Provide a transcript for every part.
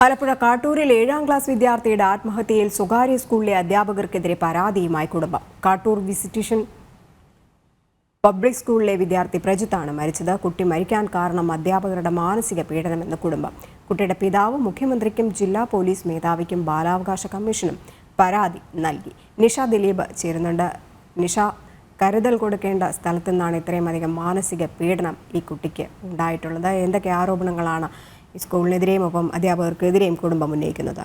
Alappuzha കാട്ടൂരിൽ 7ാം class വിദ്യാർത്ഥിയുടെ ആത്മഹത്യയിൽ സ്വകാര്യ സ്കൂളിലെ അധ്യാപകർക്കെതിരെ പരാതിയുമായി കുടുംബം. കാട്ടൂർ വിസിറ്റേഷൻ പബ്ലിക് സ്കൂളിലെ വിദ്യാർത്ഥി പ്രജിത്താണ് മരിച്ചത്. കുട്ടി മരിക്കാൻ കാരണം അധ്യാപകരുടെ മാനസിക പീഡനമെന്ന് കുടുംബം. കുട്ടിയുടെ പിതാവ് മുഖ്യമന്ത്രിക്കും ജില്ലാ പോലീസ് മേധാവിക്കും ബാലാവകാശ കമ്മീഷനും പരാതി നൽകി. നിഷ ദിലീപ് ചേരുന്നുണ്ട്. നിഷ, കരുതൽ കൊടുക്കേണ്ട സ്ഥലത്തു നിന്നാണ് ഇത്രയുമധികം മാനസിക പീഡനം ഈ കുട്ടിക്ക് ഉണ്ടായിട്ടുള്ളത്. എന്തൊക്കെ ആരോപണങ്ങളാണ് സ്കൂളിനെതിരെയും ഒപ്പം അധ്യാപകർക്കെതിരെയും കുടുംബം ഉന്നയിക്കുന്നത്?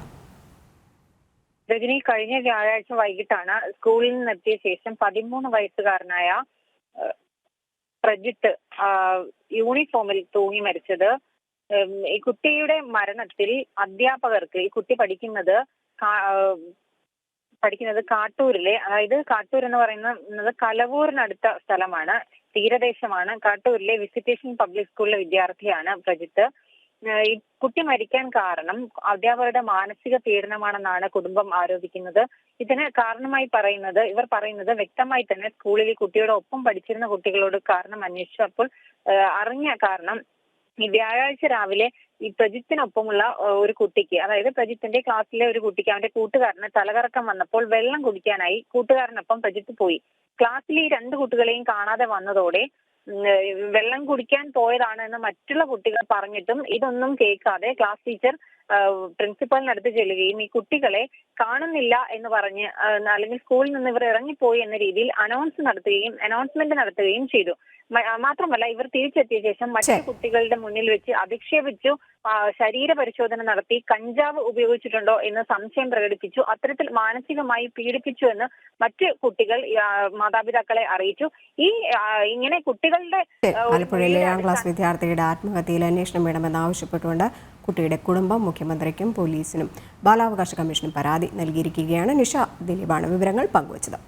രജനി, കഴിഞ്ഞ വ്യാഴാഴ്ച വൈകിട്ടാണ് സ്കൂളിൽ നിന്നെത്തിയ ശേഷം 13 വയസ്സുകാരനായ പ്രജിത്ത് യൂണിഫോമിൽ തൂങ്ങി മരിച്ചത്. ഈ കുട്ടിയുടെ മരണത്തിൽ അധ്യാപകർക്ക്, ഈ കുട്ടി പഠിക്കുന്നത് കാട്ടൂരിലെ, അതായത് കാട്ടൂർ എന്ന് പറയുന്നത് കലവൂരിനടുത്ത സ്ഥലമാണ്, തീരദേശമാണ്. കാട്ടൂരിലെ വിസിറ്റേഷൻ പബ്ലിക് സ്കൂളിലെ വിദ്യാർത്ഥിയാണ് പ്രജിത്ത്. ഈ കുട്ടി മരിക്കാൻ കാരണം അധ്യാപകരുടെ മാനസിക പീഡനമാണെന്നാണ് കുടുംബം ആരോപിക്കുന്നത്. ഇതിന് കാരണമായി ഇവർ പറയുന്നത് വ്യക്തമായി തന്നെ സ്കൂളിൽ ഈ കുട്ടിയുടെ ഒപ്പം പഠിച്ചിരുന്ന കുട്ടികളോട് കാരണം അന്വേഷിച്ചപ്പോൾ അറിഞ്ഞ കാരണം ഈ വ്യാഴാഴ്ച രാവിലെ ഈ പ്രജിത്തിനൊപ്പമുള്ള ഒരു കുട്ടിക്ക്, അതായത് പ്രജിത്തിന്റെ ക്ലാസ്സിലെ ഒരു കുട്ടിക്ക് അവന്റെ കൂട്ടുകാരന് തലകറക്കം വന്നപ്പോൾ വെള്ളം കുടിക്കാനായി കൂട്ടുകാരനൊപ്പം പ്രജിത്ത് പോയി. ക്ലാസ്സിൽ ഈ 2 കുട്ടികളെയും കാണാതെ വന്നതോടെ വെള്ളം കുടിക്കാൻ പോയതാണ് എന്ന് മറ്റുള്ള കുട്ടികൾ പറഞ്ഞിട്ടും ഇതൊന്നും കേൾക്കാതെ ക്ലാസ് ടീച്ചർ പ്രിൻസിപ്പലിനടുത്ത് ചെല്ലുകയും ഈ കുട്ടികളെ കാണുന്നില്ല എന്ന് പറഞ്ഞ്, അല്ലെങ്കിൽ സ്കൂളിൽ നിന്ന് ഇവർ ഇറങ്ങിപ്പോയി എന്ന രീതിയിൽ അനൗൺസ്മെന്റ് നടത്തുകയും ചെയ്തു. മാത്രമല്ല, ഇവർ തിരിച്ചെത്തിയ ശേഷം മറ്റു കുട്ടികളുടെ മുന്നിൽ വെച്ച് അധിക്ഷേപിച്ചു, ശരീര പരിശോധന നടത്തി, കഞ്ചാവ് ഉപയോഗിച്ചിട്ടുണ്ടോ എന്ന് സംശയം പ്രകടിപ്പിച്ചു. അത്തരത്തിൽ മാനസികമായി പീഡിപ്പിച്ചു എന്ന് മറ്റ് കുട്ടികൾ മാതാപിതാക്കളെ അറിയിച്ചു. ഇങ്ങനെ കുട്ടികളുടെ ആലപ്പുഴയിലെ 7ാം ക്ലാസ് വിദ്യാർത്ഥിയുടെ ആത്മഹത്യയിൽ അന്വേഷണം വേണമെന്ന് ആവശ്യപ്പെട്ടുകൊണ്ട് കുട്ടിയുടെ കുടുംബം മുഖ്യമന്ത്രിക്കും പോലീസിനും ബാലാവകാശ കമ്മീഷനും പരാതി നൽകിയിരിക്കുകയാണ്. നിഷ ദിലീപാണ് വിവരങ്ങൾ പങ്കുവച്ചത്.